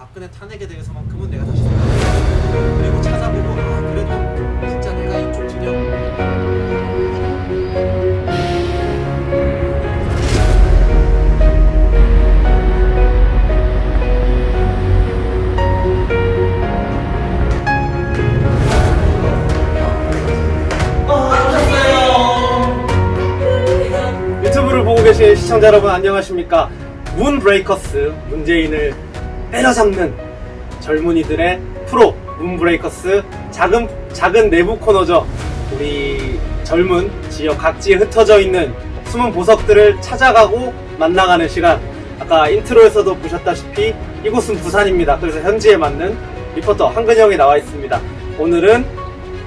박근혜 탄핵에 대해서만큼은 내가 다시 생각해. 그리고 찾아보고 그래도 진짜 내가 이쪽 진영 유튜브를 보고 계신 시청자 여러분 안녕하십니까. 문브레이커스, 문재인을 때려잡는 젊은이들의 프로 문브레이커스 작은 내부 코너죠. 우리 젊은 지역 각지에 흩어져 있는 숨은 보석들을 찾아가고 만나가는 시간. 아까 인트로에서도 보셨다시피 이곳은 부산입니다. 그래서 현지에 맞는 리포터 한근영이 나와 있습니다. 오늘은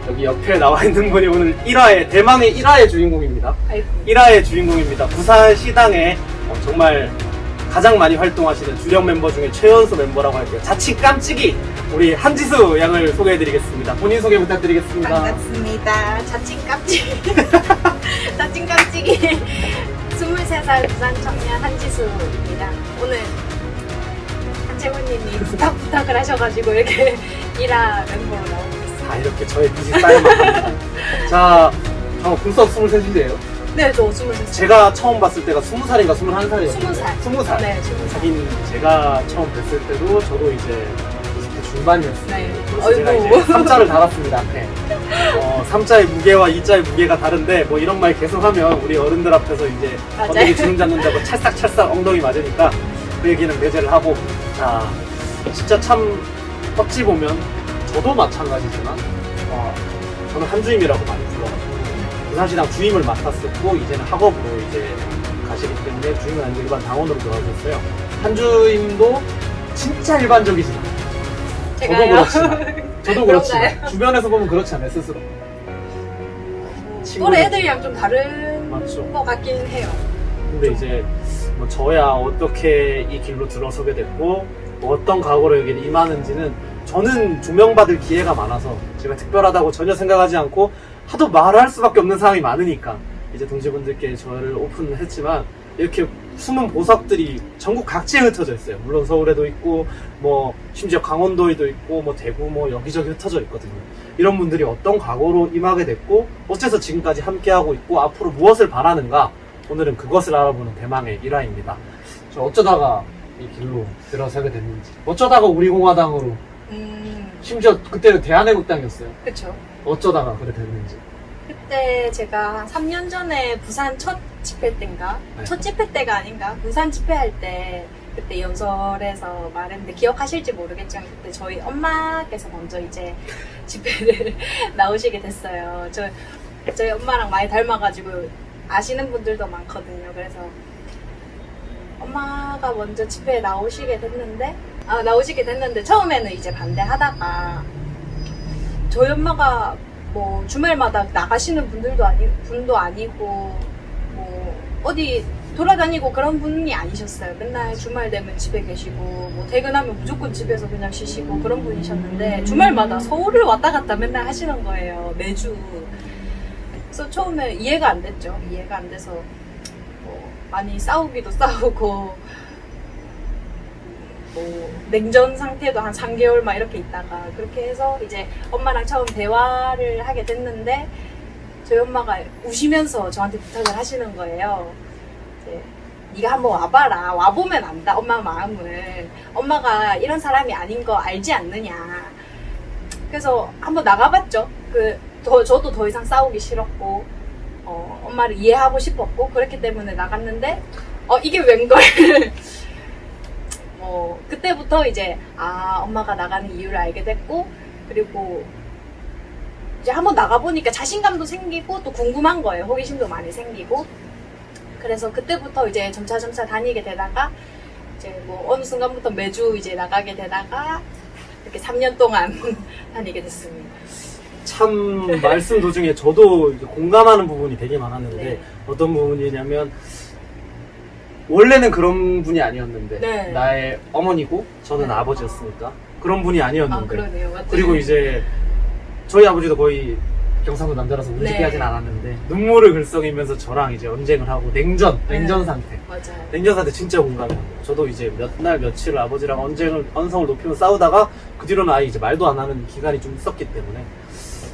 여기 옆에 나와 있는 분이 오늘 1화의 대망의 1화의 주인공입니다. 1화의 주인공입니다. 부산시당에 정말 가장 많이 활동하시는 주력 mem버 중에 최연소 멤버라고 할게요. 자칭 깜찍이 우리 한지수 양을 소개해드리겠습니다. 본인 소개 부탁드리겠습니다. 반갑습니다. 자칭 깜찍이 자칭 깜찍이 23살 부산 청년 한지수입니다. 오늘 한채무님이 부탁을 하셔가지고 이렇게 1화 멤버로 나오고 있습니다. 이렇게 저의 빛이 쌓여만 합니다. 자, 벌써 23이세요? 네, 저 23살. 제가 처음 봤을 때가 20살인가 21살이었어요. 20살. 20살. 네, 20살. 하긴 제가 처음 뵀을 때도 저도 이제 20대 중반이었어요. 네. 그래서 제가 이제 3자를 달았습니다, 앞에. 3자의 무게와 2자의 무게가 다른데 뭐 이런 말 계속하면 우리 어른들 앞에서 이제 맞아요. 엉덩이 주름 잡는다고 찰싹찰싹 엉덩이 맞으니까 그 얘기는 배제를 하고. 자, 진짜 참 어찌 보면 저도 마찬가지지만 저는 한주임이라고 많이 불러가지고 부산시당 주임을 맡았었고 이제는 학업으로 이제 가시기 때문에 주임은 아니고 일반 당원으로 들어가셨어요. 한주임도 진짜 일반적이지 않아요. 저도 그렇지만 주변에서 보면 그렇지 않아요, 스스로. 또래 애들이랑 좀 다른 맞죠. 것 같긴 해요. 근데 이제 뭐 저야 어떻게 이 길로 들어서게 됐고 뭐 어떤 각오로 여기 임하는지는 저는 조명받을 기회가 많아서 제가 특별하다고 전혀 생각하지 않고 하도 말을 할 수밖에 없는 상황이 많으니까 이제 동지분들께 저를 오픈했지만 이렇게 숨은 보석들이 전국 각지에 흩어져 있어요. 물론 서울에도 있고 뭐 심지어 강원도에도 있고 뭐 대구 뭐 여기저기 흩어져 있거든요. 이런 분들이 어떤 각오로 임하게 됐고 어째서 지금까지 함께하고 있고 앞으로 무엇을 바라는가, 오늘은 그것을 알아보는 대망의 1화입니다. 저 어쩌다가 이 길로 들어서게 됐는지, 어쩌다가 우리공화당으로, 심지어 그때는 대한애국당이었어요. 그쵸. 어쩌다가 그래 됐는지. 그때 제가 한 3년 전에 부산 첫 집회 때인가? 네. 첫 집회 때가 아닌가? 부산 집회할 때 그때 연설에서 말했는데 기억하실지 모르겠지만 그때 저희 엄마께서 먼저 이제 집회를 나오시게 됐어요. 저희 엄마랑 많이 닮아가지고 아시는 분들도 많거든요. 그래서 엄마가 먼저 집회에 나오시게 됐는데 처음에는 이제 반대하다가 저희 엄마가 뭐 주말마다 나가시는 분도 아니고 뭐 어디 돌아다니고 그런 분이 아니셨어요. 맨날 주말 되면 집에 계시고 뭐 퇴근하면 무조건 집에서 그냥 쉬시고 그런 분이셨는데 주말마다 서울을 왔다 갔다 맨날 하시는 거예요. 매주. 그래서 처음에 이해가 안 됐죠. 이해가 안 돼서 뭐 많이 싸우기도 싸우고 뭐 냉전 상태도 한 3개월 막 이렇게 있다가 그렇게 해서 이제 엄마랑 처음 대화를 하게 됐는데 저희 엄마가 우시면서 저한테 부탁을 하시는 거예요. 이제 네가 한번 와봐라. 와보면 안다. 엄마 마음을. 엄마가 이런 사람이 아닌 거 알지 않느냐. 그래서 한번 나가봤죠. 저도 더 이상 싸우기 싫었고 엄마를 이해하고 싶었고 그렇기 때문에 나갔는데 이게 웬걸. 그때부터 이제 엄마가 나가는 이유를 알게 됐고, 그리고 이제 한번 나가보니까 자신감도 생기고 또 궁금한 거예요. 호기심도 많이 생기고. 그래서 그때부터 이제 점차 다니게 되다가 이제 뭐 어느 순간부터 매주 이제 나가게 되다가 이렇게 3년 동안 다니게 됐습니다. 참 말씀 도중에 저도 공감하는 부분이 되게 많았는데 네. 어떤 부분이냐면 원래는 그런 분이 아니었는데 네. 나의 어머니고 저는 네. 아버지였으니까 그런 분이 아니었는데 그러네요. 맞죠? 그리고 이제 저희 아버지도 거의 경상도 남자라서 우리 집에 네. 하진 않았는데 눈물을 글썽이면서 저랑 이제 언쟁을 하고 냉전 네. 상태. 맞아요. 냉전사한테 진짜 공감해요. 저도 이제 몇 날 며칠을 아버지랑 언성을 높이며 싸우다가 그 뒤로는 아예 이제 말도 안 하는 기간이 좀 있었기 때문에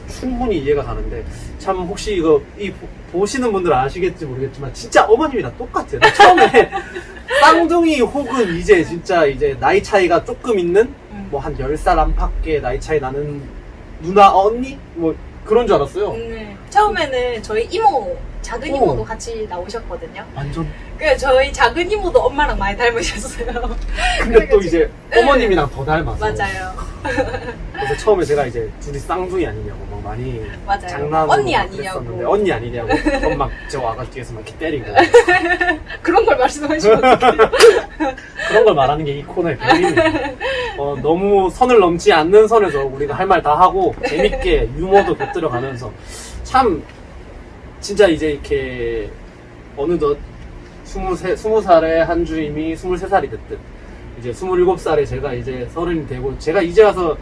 충분히 이해가 가는데, 참 혹시 이거 보시는 분들은 아시겠지 모르겠지만 진짜 어머님이랑 똑같아요. 나 처음에 쌍둥이 혹은 이제 진짜 이제 나이 차이가 조금 있는 뭐 한 10살 안팎의 나이 차이 나는 누나 언니 뭐 그런 줄 알았어요. 처음에는 저희 이모, 작은 오. 이모도 같이 나오셨거든요. 완전. 그래서 저희 작은 이모도 엄마랑 많이 닮으셨어요. 근데 또 이제 네. 어머님이랑 더 닮아서. 맞아요. 그래서 처음에 제가 이제 둘이 쌍둥이 아니냐고 막 많이 맞아요. 장난으로 언니 막 아니냐고. 그랬었는데, 언니 아니냐고. 그럼 막 저 와가 뒤에서 막 이렇게 때리고. 그런 걸 말씀하시면 어떡해요. 그런 걸 말하는 게 이 코너의 배경입니다. 너무 선을 넘지 않는 선에서 우리가 할 말 다 하고 재밌게 유머도 곁들여 가면서 참 진짜 이제 이렇게 어느덧 20살에 한 주임이 23살이 됐듯 이제 27살에 제가 이제 30이 되고, 제가 이제 와서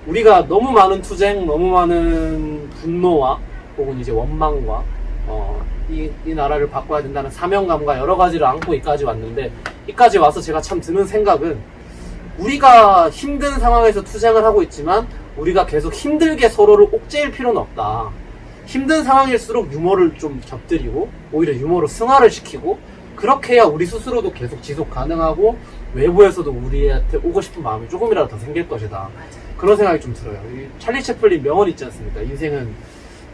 우리가 너무 많은 투쟁, 너무 많은 분노와 혹은 이제 원망과 이 나라를 바꿔야 된다는 사명감과 여러 가지를 안고 이까지 왔는데, 이까지 와서 제가 참 드는 생각은, 우리가 힘든 상황에서 투쟁을 하고 있지만 우리가 계속 힘들게 서로를 옥죄일 필요는 없다. 힘든 상황일수록 유머를 좀 곁들이고 오히려 유머로 승화를 시키고, 그렇게 해야 우리 스스로도 계속 지속 가능하고 외부에서도 우리한테 오고 싶은 마음이 조금이라도 더 생길 것이다. 그런 생각이 좀 들어요. 이 찰리 채플린 명언 있지 않습니까? 인생은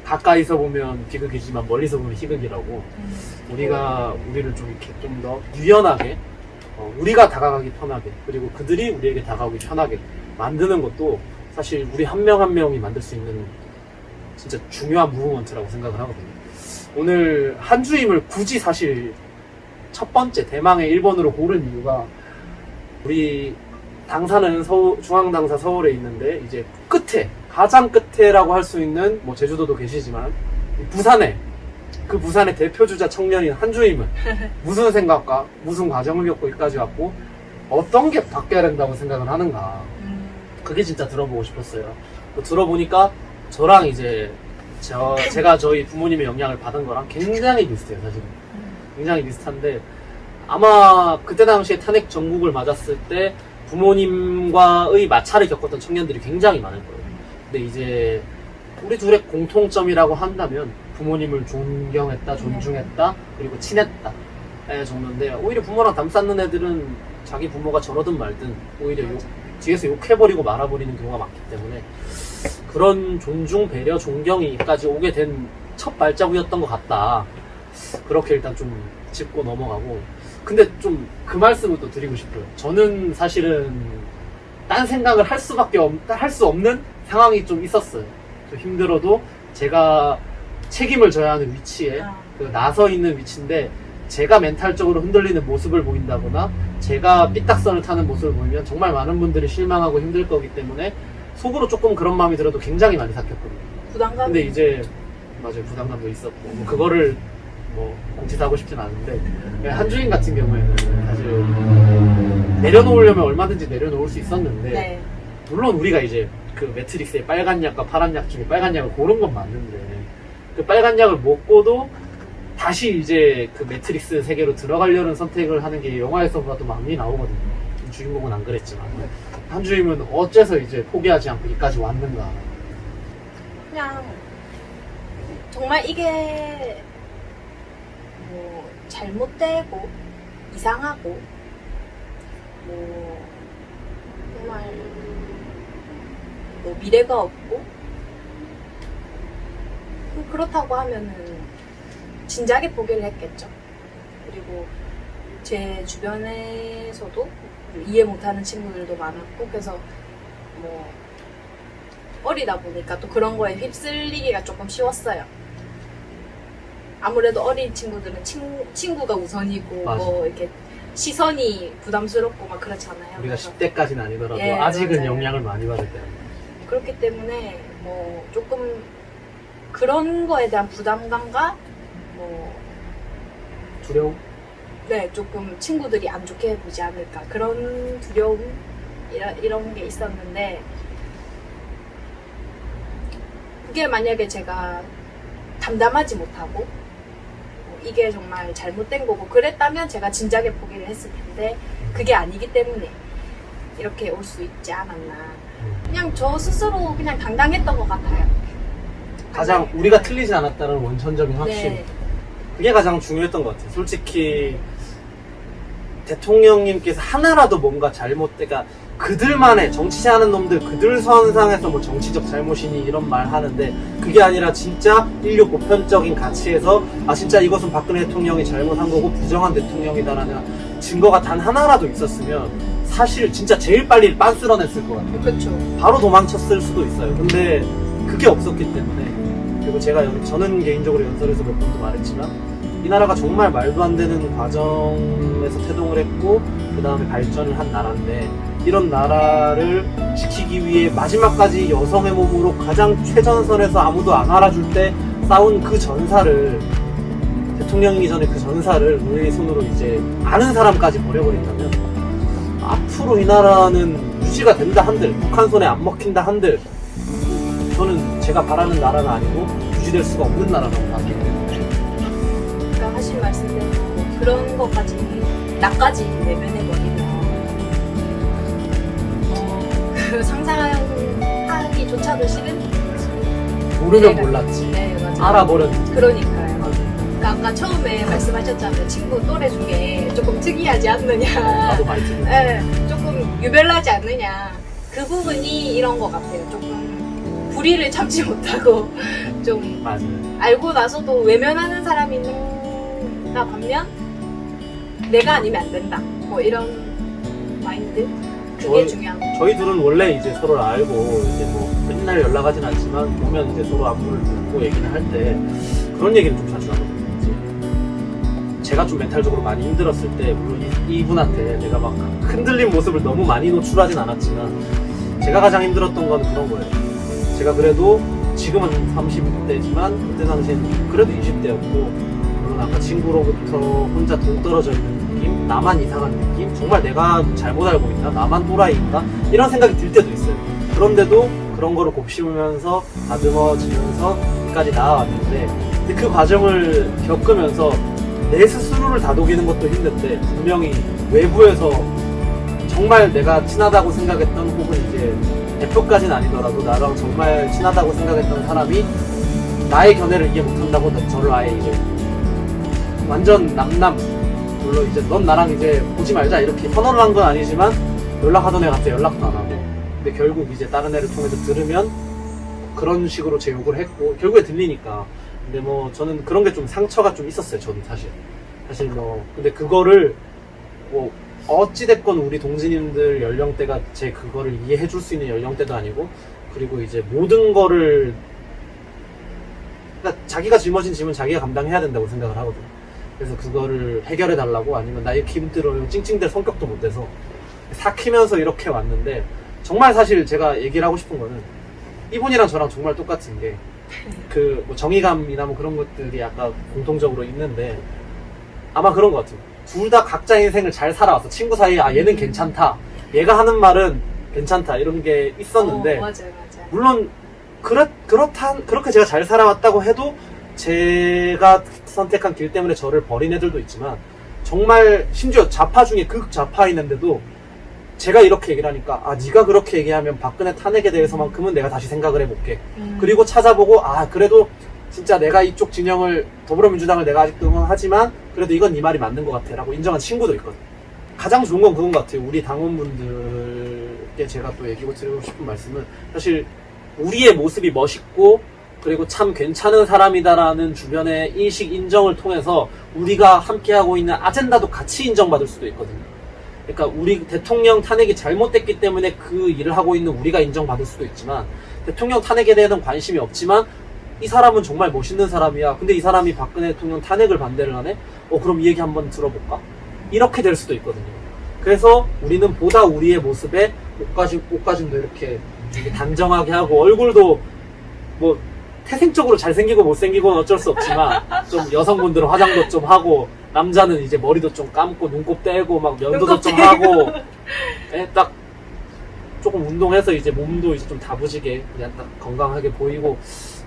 가까이서 보면 비극이지만 멀리서 보면 희극이라고. 우리가 우리를 좀 이렇게 좀 더 유연하게, 우리가 다가가기 편하게, 그리고 그들이 우리에게 다가오기 편하게 만드는 것도 사실 우리 한 명 한 명이 만들 수 있는 진짜 중요한 무브먼트라고 생각을 하거든요. 오늘 한 주임을 굳이 사실 첫 번째 대망의 1번으로 고른 이유가, 우리 당사는 중앙당사 서울에 있는데 이제 끝에, 가장 끝에라고 할 수 있는 뭐 제주도도 계시지만 부산에, 그 부산의 대표주자 청년인 한 주임은 무슨 생각과 무슨 과정을 겪고 여기까지 왔고 어떤 게 바뀌어야 된다고 생각을 하는가, 그게 진짜 들어보고 싶었어요. 들어보니까 저랑 이제 제가 저희 부모님의 영향을 받은 거랑 굉장히 비슷해요. 사실은 굉장히 비슷한데, 아마 그때 당시에 탄핵 전국을 맞았을 때 부모님과의 마찰을 겪었던 청년들이 굉장히 많을 거예요. 근데 이제 우리 둘의 공통점이라고 한다면 부모님을 존경했다, 존중했다, 그리고 친했다 정도인데, 오히려 부모랑 담 쌓는 애들은 자기 부모가 저러든 말든 오히려 뒤에서 욕해버리고 말아버리는 경우가 많기 때문에, 그런 존중, 배려, 존경이까지 오게 된 첫 발자국이었던 것 같다. 그렇게 일단 좀 짚고 넘어가고, 근데 좀 그 말씀을 또 드리고 싶어요. 저는 사실은 딴 생각을 할 수 없는 상황이 좀 있었어요. 좀 힘들어도 제가 책임을 져야 하는 위치에 나서 있는 위치인데, 제가 멘탈적으로 흔들리는 모습을 보인다거나 제가 삐딱선을 타는 모습을 보이면 정말 많은 분들이 실망하고 힘들 거기 때문에 속으로 조금 그런 마음이 들어도 굉장히 많이 삭혔거든요. 부담감. 근데 이제 맞아요, 부담감도 있었고 뭐 그거를 뭐 공지하고 싶진 않은데, 한주인 같은 경우에는 사실 내려놓으려면 얼마든지 내려놓을 수 있었는데, 네. 물론 우리가 이제 그 매트릭스의 빨간 약과 파란 약 중에 빨간 약을 고른 건 맞는데, 그 빨간 약을 먹고도 다시 이제 그 매트릭스 세계로 들어가려는 선택을 하는 게 영화에서 봐도 많이 나오거든요. 주인공은 안 그랬지만. 한주임은 어째서 이제 포기하지 않고 여기까지 왔는가. 그냥 정말 이게 뭐 잘못되고 이상하고 뭐 정말 뭐 미래가 없고 그렇다고 하면은 진작에 포기를 했겠죠. 그리고 제 주변에서도 이해 못하는 친구들도 많았고, 그래서 뭐 어리다 보니까 또 그런 거에 휩쓸리기가 조금 쉬웠어요. 아무래도 어린 친구들은 친구가 우선이고 맞아. 뭐 이렇게 시선이 부담스럽고 막 그렇잖아요. 우리가 그래서 10대까지는 아니더라도 예, 아직은 맞아요. 영향을 많이 받을 때는. 그렇기 때문에 뭐 조금 그런 거에 대한 부담감과 뭐 두려움? 네, 조금 친구들이 안 좋게 보지 않을까, 그런 두려움 이런 게 있었는데, 그게 만약에 제가 담담하지 못하고 이게 정말 잘못된 거고 그랬다면 제가 진작에 포기를 했을 텐데 그게 아니기 때문에 이렇게 올 수 있지 않았나. 그냥 저 스스로 그냥 당당했던 것 같아요. 가장 우리가 틀리지 않았다는 원천적인 확신. 네. 그게 가장 중요했던 것 같아요. 솔직히 대통령님께서 하나라도 뭔가 잘못되가 그들만의 정치하는 놈들 그들 선상에서 뭐 정치적 잘못이니 이런 말 하는데 그게 아니라 진짜 인류 보편적인 가치에서 아 진짜 이것은 박근혜 대통령이 잘못한 거고 부정한 대통령이다라는 증거가 단 하나라도 있었으면 사실 진짜 제일 빨리 빤스런했을 것 같아요. 그렇죠. 바로 도망쳤을 수도 있어요. 근데 그게 없었기 때문에 그리고 제가 저는 개인적으로 연설에서 몇 번도 말했지만 이 나라가 정말 말도 안 되는 과정에서 태동을 했고 그 다음에 발전을 한 나라인데 이런 나라를 지키기 위해 마지막까지 여성의 몸으로 가장 최전선에서 아무도 안 알아줄 때 싸운 그 전사를 대통령이기 전에 그 전사를 우리 손으로 이제 아는 사람까지 버려버린다면 앞으로 이 나라는 유지가 된다 한들 북한 손에 안 먹힌다 한들 저는 제가 바라는 나라는 아니고 유지될 수가 없는 나라라고 봐요. 그러니까 하신 말씀대로 그런 것까지 나까지 외면해버리면 그 상상하기조차도 싫은 모르면 몰랐지. 네, 맞아요. 알아버렸지. 그러니까요. 그러니까 아까 처음에 말씀하셨잖아요. 친구 또래 중에 조금 특이하지 않느냐. 나도 많이 듣는. 네, 조금 유별나지 않느냐. 그 부분이 이런 것 같아요. 조금 불의를 참지 못하고 좀 맞아요. 알고 나서도 외면하는 사람이 있는가 반면 내가 아니면 안 된다. 뭐 이런 마인드? 그게 중요한 거. 저희 둘은 원래 이제 서로를 알고 이제 뭐 맨날 연락하진 않지만 보면 이제 서로 안부를 묻고 얘기를 할 때 그런 얘기를 좀 자주 하거든요. 이제 제가 좀 멘탈적으로 많이 힘들었을 때 물론 이분한테 내가 막 흔들린 모습을 너무 많이 노출하진 않았지만 제가 가장 힘들었던 건 그런 거예요. 제가 그래도 지금은 30대지만 그때 당시엔 그래도 20대였고 물론 아까 친구로부터 혼자 동떨어져 있는 느낌, 나만 이상한 느낌, 정말 내가 잘못 알고 있나, 나만 또라이인가 이런 생각이 들 때도 있어요. 그런데도 그런 거를 곱씹으면서 다듬어지면서 여기까지 나아왔는데 근데 그 과정을 겪으면서 내 스스로를 다독이는 것도 힘든데 분명히 외부에서 정말 내가 친하다고 생각했던 혹은 이제 대표까지는 아니더라도 나랑 정말 친하다고 생각했던 사람이 나의 견해를 이해 못한다고 저를 아예 이제 완전 남남 물론 이제 넌 나랑 이제 보지 말자 이렇게 선언을 한 건 아니지만 연락하던 애 갑자기 연락도 안 하고 근데 결국 이제 다른 애를 통해서 들으면 그런 식으로 제 욕을 했고 결국에 들리니까 근데 뭐 저는 그런 게 좀 상처가 좀 있었어요. 저는 사실 뭐 근데 그거를 뭐 어찌됐건 우리 동지님들 연령대가 제 그거를 이해해 줄 수 있는 연령대도 아니고 그리고 이제 모든 거를 그러니까 자기가 짊어진 짐은 자기가 감당해야 된다고 생각을 하거든요. 그래서 그거를 해결해 달라고 아니면 나 이렇게 힘들어요 찡찡댈 성격도 못 돼서 삭히면서 이렇게 왔는데 정말 사실 제가 얘기를 하고 싶은 거는 이분이랑 저랑 정말 똑같은 게 그 뭐 정의감이나 뭐 그런 것들이 약간 공통적으로 있는데 아마 그런 것 같아요. 둘 다 각자 인생을 잘 살아왔어. 친구 사이에 아 얘는 괜찮다. 얘가 하는 말은 괜찮다. 이런 게 있었는데 맞아요. 물론 그렇게 제가 잘 살아왔다고 해도 제가 선택한 길 때문에 저를 버린 애들도 있지만 정말 심지어 좌파 중에 극좌파 있는데도 제가 이렇게 얘기를 하니까 아 네가 그렇게 얘기하면 박근혜 탄핵에 대해서만큼은 내가 다시 생각을 해볼게. 그리고 찾아보고 아 그래도 진짜 내가 이쪽 진영을 더불어민주당을 내가 아직도 응원하지만 그래도 이건 네 말이 맞는 것 같아 라고 인정한 친구도 있거든. 가장 좋은 건 그건 것 같아요. 우리 당원분들께 제가 또 얘기하고 드리고 싶은 말씀은 사실 우리의 모습이 멋있고 그리고 참 괜찮은 사람이다라는 주변의 인식 인정을 통해서 우리가 함께하고 있는 아젠다도 같이 인정받을 수도 있거든요. 그러니까 우리 대통령 탄핵이 잘못됐기 때문에 그 일을 하고 있는 우리가 인정받을 수도 있지만 대통령 탄핵에 대해서는 관심이 없지만 이 사람은 정말 멋있는 사람이야. 근데 이 사람이 박근혜 대통령 탄핵을 반대를 하네? 그럼 이 얘기 한번 들어볼까? 이렇게 될 수도 있거든요. 그래서 우리는 보다 우리의 모습에 옷가짐도 이렇게 단정하게 하고 얼굴도 뭐 태생적으로 잘생기고 못생기고는 어쩔 수 없지만 좀 여성분들은 화장도 좀 하고 남자는 이제 머리도 좀 감고 눈곱 떼고 막 면도도 좀 하고 딱 조금 운동해서 이제 몸도 이제 좀 다부지게 그냥 딱 건강하게 보이고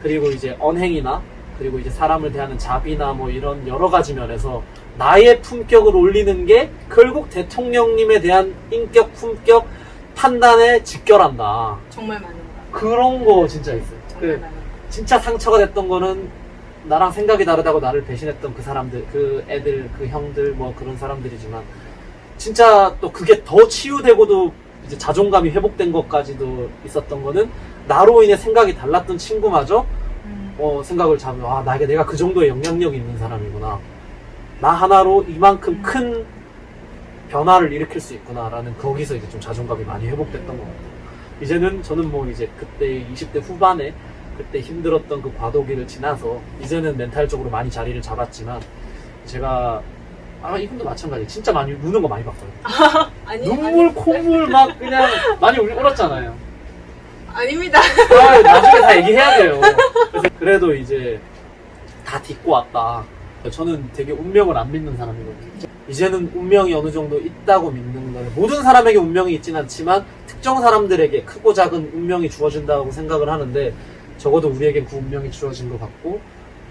그리고 이제 언행이나 그리고 이제 사람을 대하는 자비나 뭐 이런 여러 가지 면에서 나의 품격을 올리는 게 결국 대통령님에 대한 인격, 품격, 판단에 직결한다. 정말 많은 거. 그런 거 진짜 있어요. 정말 많은 거. 진짜 상처가 됐던 거는 나랑 생각이 다르다고 나를 배신했던 그 사람들, 그 애들, 그 형들, 뭐 그런 사람들이지만 진짜 또 그게 더 치유되고도 이제 자존감이 회복된 것까지도 있었던 거는 나로 인해 생각이 달랐던 친구마저 생각을 잡으면 내가 그 정도의 영향력이 있는 사람이구나. 나 하나로 이만큼 큰 변화를 일으킬 수 있구나라는 거기서 이제 좀 자존감이 많이 회복됐던 것 같아요. 이제는 저는 뭐 이제 그때 20대 후반에 그때 힘들었던 그 과도기를 지나서 이제는 멘탈적으로 많이 자리를 잡았지만 제가 이분도 마찬가지 진짜 많이 우는 거 많이 봤어요. 눈물 콧물 막 그냥 많이 울었잖아요. 아닙니다. 나중에 다 얘기해야 돼요. 그래도 이제 다 딛고 왔다. 저는 되게 운명을 안 믿는 사람이거든요. 이제는 운명이 어느 정도 있다고 믿는 거예요. 모든 사람에게 운명이 있진 않지만 특정 사람들에게 크고 작은 운명이 주어진다고 생각을 하는데 적어도 우리에겐 그 운명이 주어진 것 같고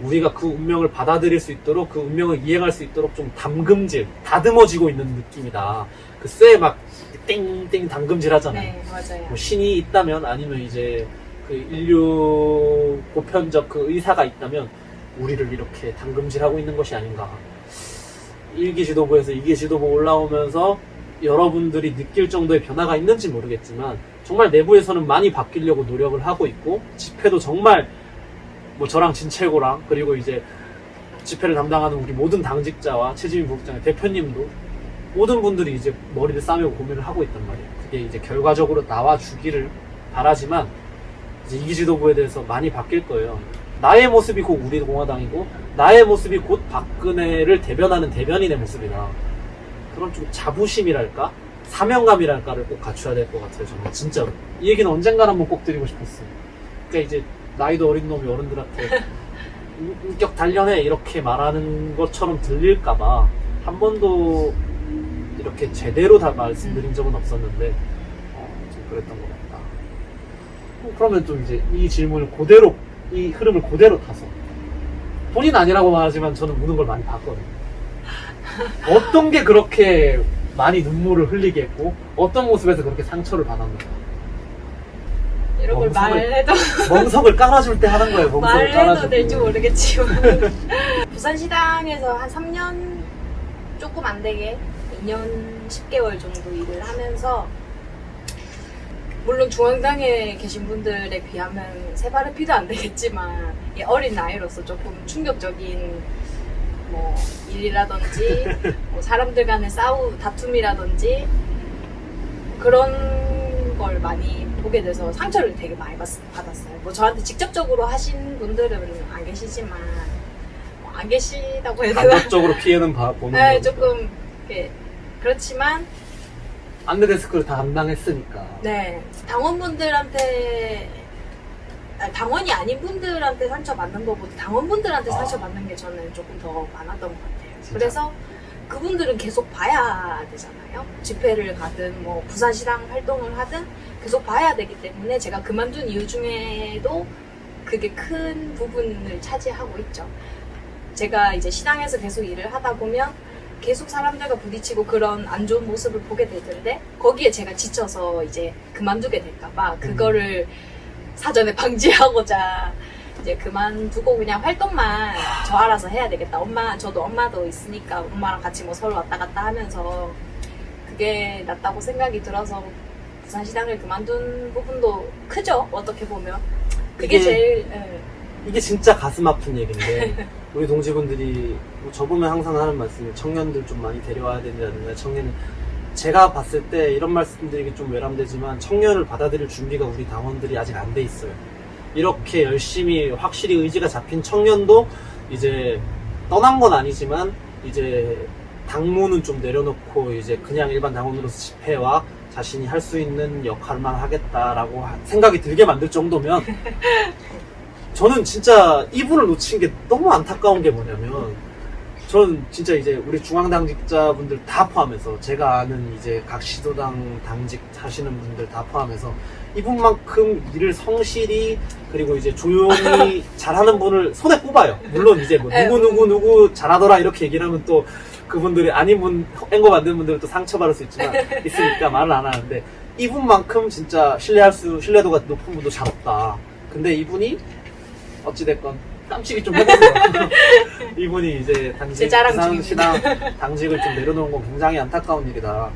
우리가 그 운명을 받아들일 수 있도록 그 운명을 이행할 수 있도록 좀 다듬어지고 있는 느낌이다. 그 쇠 막 땡땡 담금질 하잖아요. 네, 맞아요. 뭐 신이 있다면 아니면 이제 그 인류 보편적 그 의사가 있다면 우리를 이렇게 담금질하고 있는 것이 아닌가. 1기 지도부에서 2기 지도부 올라오면서 여러분들이 느낄 정도의 변화가 있는지 모르겠지만 정말 내부에서는 많이 바뀌려고 노력을 하고 있고 집회도 정말 뭐 저랑 진채고랑 그리고 이제 집회를 담당하는 우리 모든 당직자와 최지민 부국장의 대표님도 모든 분들이 이제 머리를 싸매고 고민을 하고 있단 말이에요. 그게 이제 결과적으로 나와주기를 바라지만 이제 2기 지도부에 대해서 많이 바뀔 거예요. 나의 모습이 곧 우리 공화당이고 나의 모습이 곧 박근혜를 대변하는 대변인의 모습이다. 그런 좀 자부심이랄까? 사명감이랄까를 꼭 갖춰야 될 것 같아요. 정말 진짜로. 이 얘기는 언젠가는 한번 꼭 드리고 싶었어요. 그러니까 이제 나이도 어린 놈이 어른들한테 인격 단련해 이렇게 말하는 것처럼 들릴까봐 한 번도 이렇게 제대로 다 말씀드린 적은 없었는데 좀 그랬던 것 같다. 그러면 좀 이제 이 질문을 그대로 이 흐름을 그대로 타서 본인 아니라고 말하지만 저는 우는 걸 많이 봤거든요. 어떤 게 그렇게 많이 눈물을 흘리게 했고 어떤 모습에서 그렇게 상처를 받았는가. 이런 걸 말해도 멍석을 깔아줄 때 하는 거예요. 멍석을 말해도 깔아줄 때. 될지 모르겠지만 부산시당에서 한 3년 조금 안 되게 2년 10개월 정도 일을 하면서 물론 중앙당에 계신 분들에 비하면 세 발의 피도 안 되겠지만 어린 나이로서 조금 충격적인 뭐 일이라든지 뭐 사람들 간의 다툼이라든지 그런 걸 많이 보게 돼서 상처를 되게 많이 받았어요. 뭐 저한테 직접적으로 하신 분들은 안 계시지만 안 계시다고 해야 되나? 간접적으로 피해는 보는 네, 거죠. 조금 그렇지만 안내데스크를 다 담당했으니까. 네, 당원분들한테 당원이 아닌 분들한테 상처받는 것보다 당원분들한테 상처받는 게 저는 조금 더 많았던 것 같아요. 진짜? 그래서 그분들은 계속 봐야 되잖아요. 집회를 가든 뭐 부산시당 활동을 하든 계속 봐야 되기 때문에 제가 그만둔 이유 중에도 그게 큰 부분을 차지하고 있죠. 제가 이제 시당에서 계속 일을 하다 보면 계속 사람들과 부딪히고 그런 안 좋은 모습을 보게 될 텐데 거기에 제가 지쳐서 이제 그만두게 될까봐 그거를 사전에 방지하고자 이제 그만두고 그냥 활동만 저 알아서 해야 되겠다. 저도 엄마도 있으니까 엄마랑 같이 뭐 서울 왔다 갔다 하면서 그게 낫다고 생각이 들어서 부산시당을 그만둔 부분도 크죠. 어떻게 보면 그게 제일 이게 진짜 가슴 아픈 얘기인데 우리 동지분들이 뭐 저보면 항상 하는 말씀이 청년들 좀 많이 데려와야 된다든가 청년은 제가 봤을 때 이런 말씀드리기 좀 외람되지만 청년을 받아들일 준비가 우리 당원들이 아직 안 돼 있어요. 이렇게 열심히 확실히 의지가 잡힌 청년도 이제 떠난 건 아니지만 이제 당무는 좀 내려놓고 이제 그냥 일반 당원으로서 집회와 자신이 할 수 있는 역할만 하겠다라고 생각이 들게 만들 정도면 저는 진짜 이분을 놓친 게 너무 안타까운 게 뭐냐면 저는 진짜 이제 우리 중앙당직자분들 다 포함해서 제가 아는 이제 각 시도당 당직 하시는 분들 다 포함해서 이분만큼 일을 성실히 그리고 이제 조용히 잘하는 분을 손에 꼽아요. 물론 이제 뭐 누구 잘하더라 이렇게 얘기를 하면 또 그분들이 아닌 분, 앵거 만드는 분들은 또 상처받을 수 있으니까 말을 안 하는데 이분만큼 진짜 신뢰도가 높은 분도 잘 없다. 근데 이분이 어찌됐건 깜찍이 좀 해보세요. 이분이 이제 부산시당 당직을 좀 내려놓은 건 굉장히 안타까운 일이다.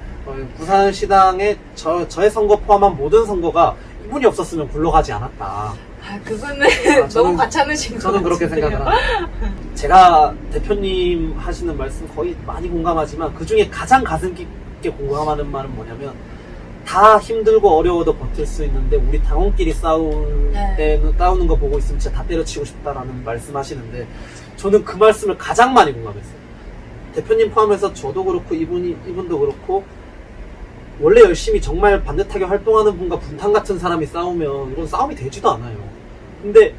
부산시당의 저의 선거 포함한 모든 선거가 이분이 없었으면 굴러가지 않았다. 아, 그분은 너무 과찬으신 것 저는 그렇게 같은데요. 생각을 합니다. 제가 대표님 하시는 말씀 거의 많이 공감하지만 그 중에 가장 가슴 깊게 공감하는 말은 뭐냐면 다 힘들고 어려워도 버틸 수 있는데 우리 당원끼리 싸우는 거 보고 있으면 진짜 다 때려치고 싶다라는 말씀하시는데 저는 그 말씀을 가장 많이 공감했어요. 대표님 포함해서 저도 그렇고 이분도 그렇고 원래 열심히 정말 반듯하게 활동하는 분과 분탕 같은 사람이 싸우면 이건 싸움이 되지도 않아요. 근데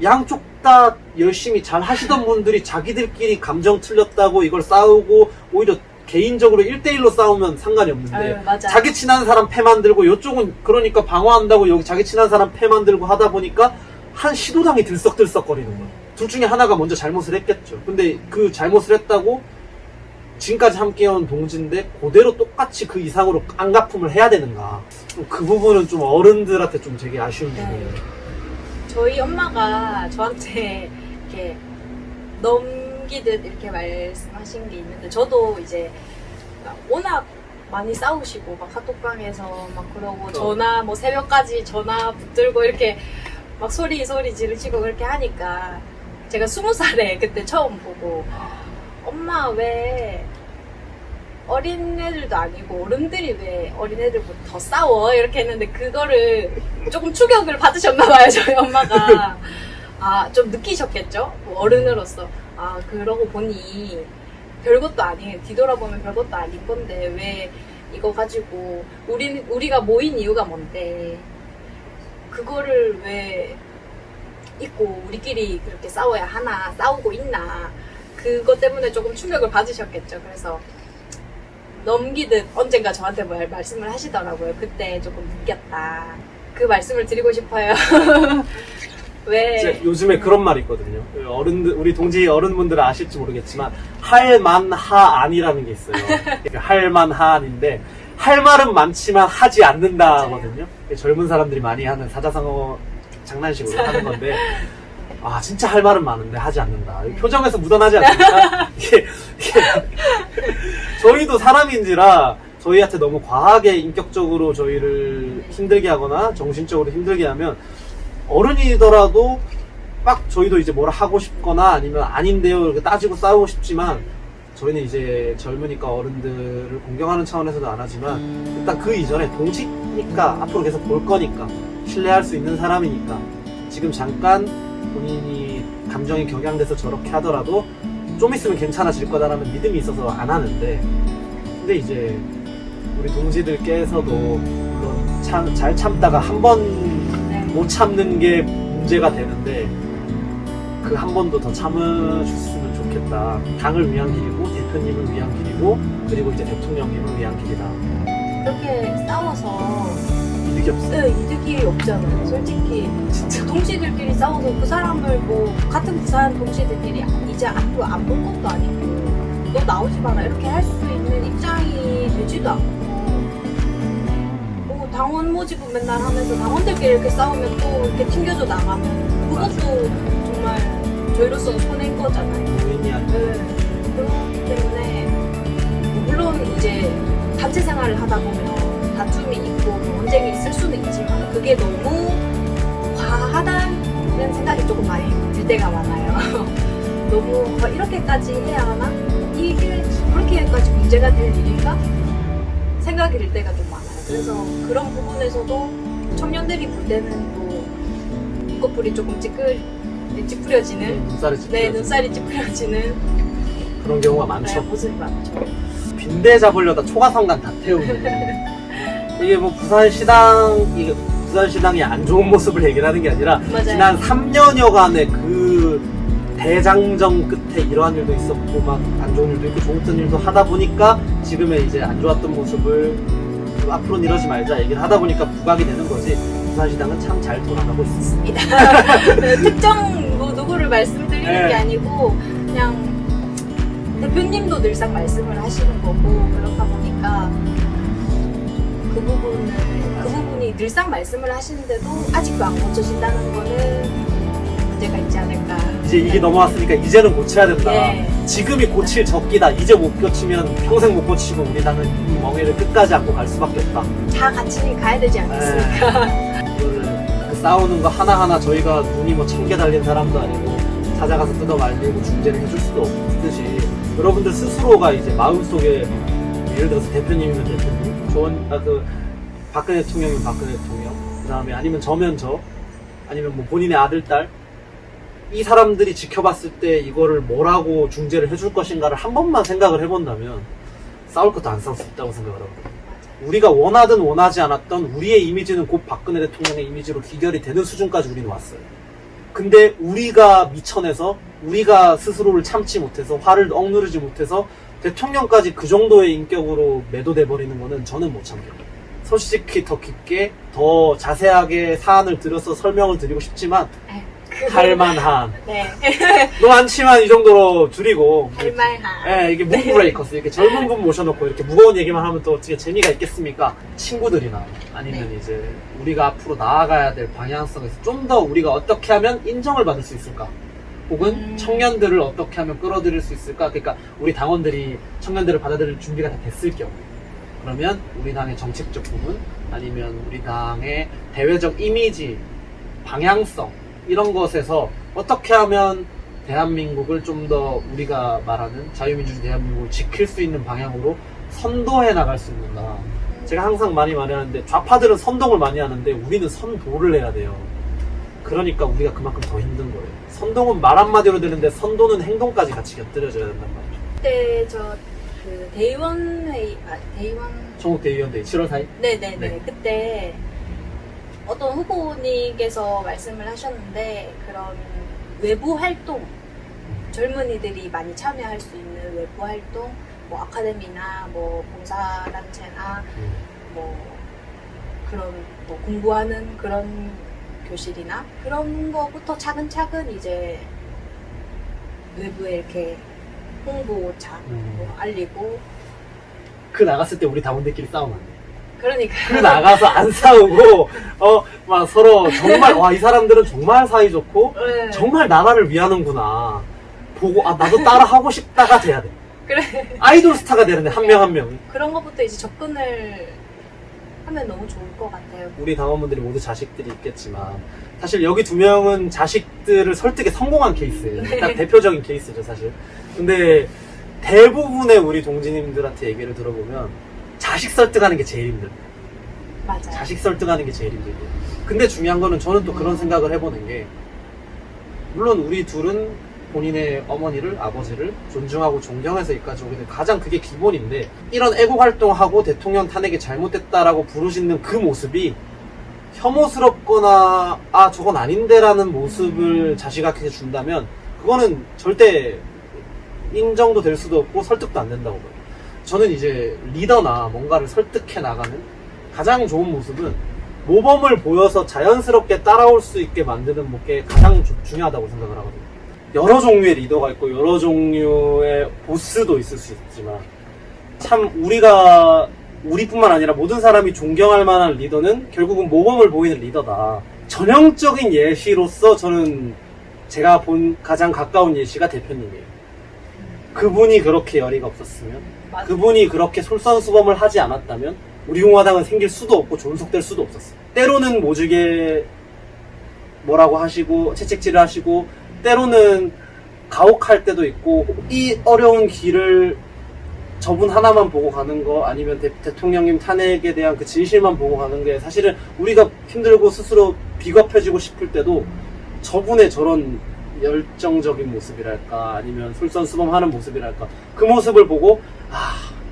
양쪽 다 열심히 잘 하시던 분들이 자기들끼리 감정 틀렸다고 이걸 싸우고 오히려 개인적으로 1대1로 싸우면 상관이 없는데 자기 친한 사람 패 만들고 이쪽은 그러니까 방어한다고 여기 자기 친한 사람 패 만들고 하다 보니까 한 시도당이 들썩들썩거리는 거예요. 둘 중에 하나가 먼저 잘못을 했겠죠. 근데 그 잘못을 했다고 지금까지 함께해온 동지인데 그대로 똑같이 그 이상으로 깡가품을 해야 되는가. 그 부분은 좀 어른들한테 좀 되게 아쉬운 부분이에요. 저희 엄마가 저한테 이렇게 넘기듯 이렇게 말씀하신 게 있는데 저도 이제 워낙 많이 싸우시고 막 카톡방에서 막 그러고 전화 뭐 새벽까지 전화 붙들고 이렇게 막 소리 지르시고 그렇게 하니까 제가 20살에 그때 처음 보고 엄마 왜 어린애들도 아니고 어른들이 왜 어린애들보다 더 싸워 이렇게 했는데 그거를 조금 충격을 받으셨나봐요 저희 엄마가. 아, 좀 느끼셨겠죠? 어른으로서. 아, 그러고 보니 별것도 아니에요. 뒤돌아보면 별것도 아닌 건데 왜 이거 가지고 우리가 모인 이유가 뭔데 그거를 왜 있고 우리끼리 그렇게 싸워야 하나, 싸우고 있나, 그것 때문에 조금 충격을 받으셨겠죠. 그래서 넘기듯 언젠가 저한테 말씀을 하시더라고요. 그때 조금 느꼈다. 그 말씀을 드리고 싶어요. 왜? 요즘에 그런 말이 있거든요. 우리 동지 어른분들은 아실지 모르겠지만 할만하안이라는 게 있어요. 할만하안인데 할 말은 많지만 하지 않는다거든요. 젊은 사람들이 많이 하는 사자성어 장난식으로 하는 건데 아 진짜 할 말은 많은데 하지 않는다. 표정에서 묻어나지 않습니까? 이게 저희도 사람인지라 저희한테 너무 과하게 인격적으로 저희를 힘들게 하거나 정신적으로 힘들게 하면 어른이더라도 막 저희도 이제 뭐라 하고 싶거나 아니면 아닌데요 이렇게 따지고 싸우고 싶지만 저희는 이제 젊으니까 어른들을 공경하는 차원에서도 안 하지만 일단 그 이전에 동지니까 앞으로 계속 볼 거니까 신뢰할 수 있는 사람이니까 지금 잠깐 본인이 감정이 격양돼서 저렇게 하더라도 좀 있으면 괜찮아질 거다라는 믿음이 있어서 안 하는데 근데 이제 우리 동지들께서도 물론 잘 참다가 한 번 못 참는 게 문제가 되는데 그 한 번도 더 참아줬으면 좋겠다. 당을 위한 길이고 대표님을 위한 길이고 그리고 이제 대통령님을 위한 길이다. 그렇게 싸워서 이득이 없어. 네, 이득이 없잖아요. 솔직히 진짜 동지들끼리 싸워서 그 사람을 뭐 같은 부산 동지들끼리 이제 앞으로 안 볼 것도 아니고 너 나오지 마라 이렇게 할 수 있는 입장이 되지도 않고 뭐 당원 모집은 맨날 하면서 당원들끼리 이렇게 싸우면 또 이렇게 튕겨져 나가면 그것도 정말 저희로서는 손해인 거잖아요. 네. 그렇기 때문에 물론 이제 단체 생활을 하다 보면 다툼이 있고 논쟁이 있을 수는 있지만 그게 너무 과하다는 생각이 조금 많이 들 때가 많아요. 너무 이렇게까지 해야 하나? 이게 그렇게까지 문제가 될 일인가? 생각이 들 때가 좀 많아요. 그래서 그런 부분에서도 청년들이 볼 때는 또 눈꺼풀이 조금 찌푸려지는 눈살이 찌푸려지는 그런 경우가 많죠. 모습이 많죠. 빈대 잡으려다 초가상간 다 태우는 이게 뭐 부산시당이 안 좋은 모습을 얘기를 하는 게 아니라 맞아요. 지난 3년여간의 그 대장정 끝에 이러한 일도 있었고 막 안 좋은 일도 있고 좋았던 일도 하다 보니까 지금의 이제 안 좋았던 모습을 앞으로는 이러지 말자 얘기를 하다 보니까 부각이 되는 거지. 부산시당은 참 잘 돌아가고 있습니다. 특정 뭐 누구를 말씀드리는 네. 게 아니고 그냥 대표님도 늘상 말씀을 하시는 거고 그렇다 보니까 그 부분이 늘상 말씀을 하시는데도 아직도 안 고쳐진다는 거는 문제가 있지 않을까. 이제 이게 넘어왔으니까 이제는 고쳐야 된다. 예. 지금이 고칠 적기다. 이제 못 고치면 평생 못 고치고 우리 당은 이 멍해를 끝까지 안고 갈 수밖에 없다. 자같이 가야 되지 않겠습니까? 이거를 그 싸우는 거 하나하나 저희가 눈이 뭐 1000개 달린 사람도 아니고 찾아가서 뜯어 말리고 중재를 해줄 수도 없듯이 여러분들 스스로가 이제 마음속에 예를 들어서 대표님이면 대표님, 박근혜 대통령이면 박근혜 대통령, 그 다음에 아니면 저면 저, 아니면 뭐 본인의 아들, 딸, 이 사람들이 지켜봤을 때 이거를 뭐라고 중재를 해줄 것인가를 한 번만 생각을 해본다면 싸울 것도 안 싸울 수 있다고 생각을 하거든요. 우리가 원하든 원하지 않았던 우리의 이미지는 곧 박근혜 대통령의 이미지로 귀결이 되는 수준까지 우리는 왔어요. 근데 우리가 미천해서 우리가 스스로를 참지 못해서 화를 억누르지 못해서 대통령까지 그 정도의 인격으로 매도돼 버리는 거는 저는 못 참겨요. 솔직히 더 깊게 더 자세하게 사안을 들어서 설명을 드리고 싶지만 할만한 네. 많지만 이 정도로 줄이고 할만한. 예, 이게 문브레이커스 이렇게 젊은 분 모셔놓고 이렇게 무거운 얘기만 하면 또 어떻게 재미가 있겠습니까? 친구들이나 아니면 네. 이제 우리가 앞으로 나아가야 될 방향성에서 좀 더 우리가 어떻게 하면 인정을 받을 수 있을까? 혹은 청년들을 어떻게 하면 끌어들일 수 있을까? 그러니까 우리 당원들이 청년들을 받아들일 준비가 다 됐을 경우 그러면 우리 당의 정책적 부분 아니면 우리 당의 대외적 이미지, 방향성 이런 것에서 어떻게 하면 대한민국을 좀 더 우리가 말하는 자유민주주의 대한민국을 지킬 수 있는 방향으로 선도해 나갈 수 있는가. 제가 항상 많이 말하는데 좌파들은 선동을 많이 하는데 우리는 선도를 해야 돼요. 그러니까 우리가 그만큼 더 힘든 거예요. 선동은 말 한마디로 되는데 선도는 행동까지 같이 곁들여져야 된단 말이죠. 그때 그 대의원 회의, 대의원 전국 대의원대회 7월 4일? 네네네. 네. 그때 어떤 후보님께서 말씀을 하셨는데 그런 외부 활동, 젊은이들이 많이 참여할 수 있는 외부 활동, 뭐 아카데미나 뭐 봉사단체나 뭐 그런 뭐 공부하는 그런 교실이나 그런 거부터 차근차근 이제 외부에 이렇게 홍보차 뭐 알리고 그 나갔을 때 우리 당원들끼리 싸우면 안 돼. 그러니까 그 나가서 안 싸우고 막 서로 정말 와 이 사람들은 정말 사이좋고 네. 정말 나라를 위하는구나 보고 나도 따라 하고 싶다가 돼야 돼. 그래 아이돌 스타가 되는데 한 명 한 명. 그런 것부터 이제 접근을 하면 너무 좋을 것 같아요. 우리 당원분들이 모두 자식들이 있겠지만 사실 여기 두 명은 자식들을 설득에 성공한 케이스예요. 네. 딱 대표적인 케이스죠 사실. 근데 대부분의 우리 동지님들한테 얘기를 들어보면 자식 설득하는 게 제일 힘들어요. 맞아요. 자식 설득하는 게 제일 힘들고. 근데 중요한 거는 저는 또 그런 생각을 해보는 게 물론 우리 둘은 본인의 어머니를 아버지를 존중하고 존경해서 여기까지 오게 된 가장 그게 기본인데 이런 애국 활동하고 대통령 탄핵이 잘못됐다라고 부르짖는 그 모습이 혐오스럽거나 저건 아닌데라는 모습을 자식한테 준다면 그거는 절대 인정도 될 수도 없고 설득도 안 된다고 봐요. 저는 이제 리더나 뭔가를 설득해 나가는 가장 좋은 모습은 모범을 보여서 자연스럽게 따라올 수 있게 만드는 게 가장 중요하다고 생각을 하거든요. 여러 종류의 리더가 있고 여러 종류의 보스도 있을 수 있지만 참 우리뿐만 아니라 모든 사람이 존경할 만한 리더는 결국은 모범을 보이는 리더다. 전형적인 예시로서 저는 제가 본 가장 가까운 예시가 대표님이에요. 그분이 그렇게 열의가 없었으면 맞아요. 그분이 그렇게 솔선수범을 하지 않았다면 우리 공화당은 생길 수도 없고 존속될 수도 없었어요. 때로는 모질게 뭐라고 하시고 채찍질을 하시고 때로는 가혹할 때도 있고 이 어려운 길을 저분 하나만 보고 가는 거 아니면 대통령님 탄핵에 대한 그 진실만 보고 가는 게 사실은 우리가 힘들고 스스로 비겁해지고 싶을 때도 저분의 저런 열정적인 모습이랄까 아니면 솔선수범하는 모습이랄까 그 모습을 보고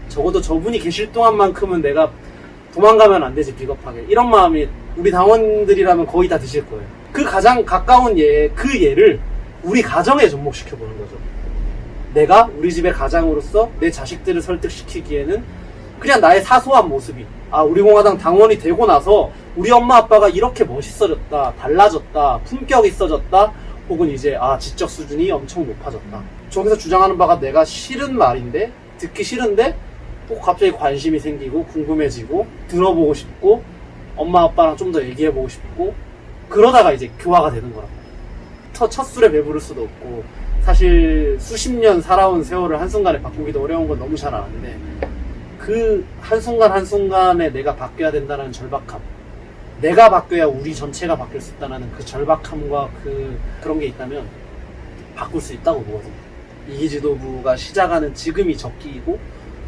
적어도 저분이 계실 동안만큼은 내가 도망가면 안 되지 비겁하게 이런 마음이 우리 당원들이라면 거의 다 드실 거예요. 그 가장 가까운 그 예를 우리 가정에 접목시켜보는 거죠. 내가 우리 집의 가장으로서 내 자식들을 설득시키기에는 그냥 나의 사소한 모습이, 우리 공화당 당원이 되고 나서 우리 엄마 아빠가 이렇게 멋있어졌다, 달라졌다, 품격 있어졌다, 혹은 이제 지적 수준이 엄청 높아졌다. 저기서 주장하는 바가 내가 싫은 말인데, 듣기 싫은데 또 갑자기 관심이 생기고 궁금해지고 들어보고 싶고 엄마 아빠랑 좀 더 얘기해보고 싶고, 그러다가 이제 교화가 되는 거란 말이야. 첫 술에 배부를 수도 없고, 사실 수십 년 살아온 세월을 한순간에 바꾸기도 어려운 건 너무 잘 아는데, 그 한순간 한순간에 내가 바뀌어야 된다는 절박함, 내가 바뀌어야 우리 전체가 바뀔 수 있다는 그 절박함과 그런 게 있다면 바꿀 수 있다고 보거든요. 이기 지도부가 시작하는 지금이 적기이고,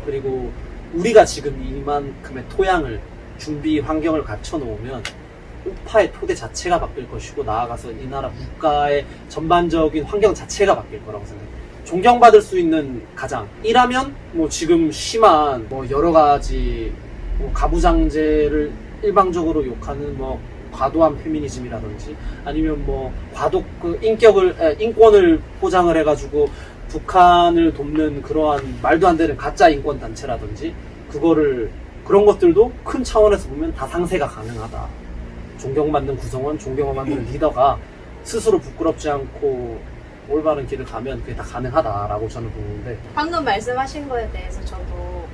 그리고 우리가 지금 이만큼의 토양을, 준비 환경을 갖춰 놓으면 우파의 토대 자체가 바뀔 것이고, 나아가서 이 나라 국가의 전반적인 환경 자체가 바뀔 거라고 생각해요. 존경받을 수 있는 가장이라면 지금 심한 여러 가지 가부장제를 일방적으로 욕하는 과도한 페미니즘이라든지, 아니면 인권을 포장을 해가지고 북한을 돕는 그러한 말도 안 되는 가짜 인권 단체라든지, 그런 것들도 큰 차원에서 보면 다 상세가 가능하다. 존경받는 구성원, 존경받는 리더가 스스로 부끄럽지 않고 올바른 길을 가면 그게 다 가능하다라고 저는 보는데, 방금 말씀하신 거에 대해서 저도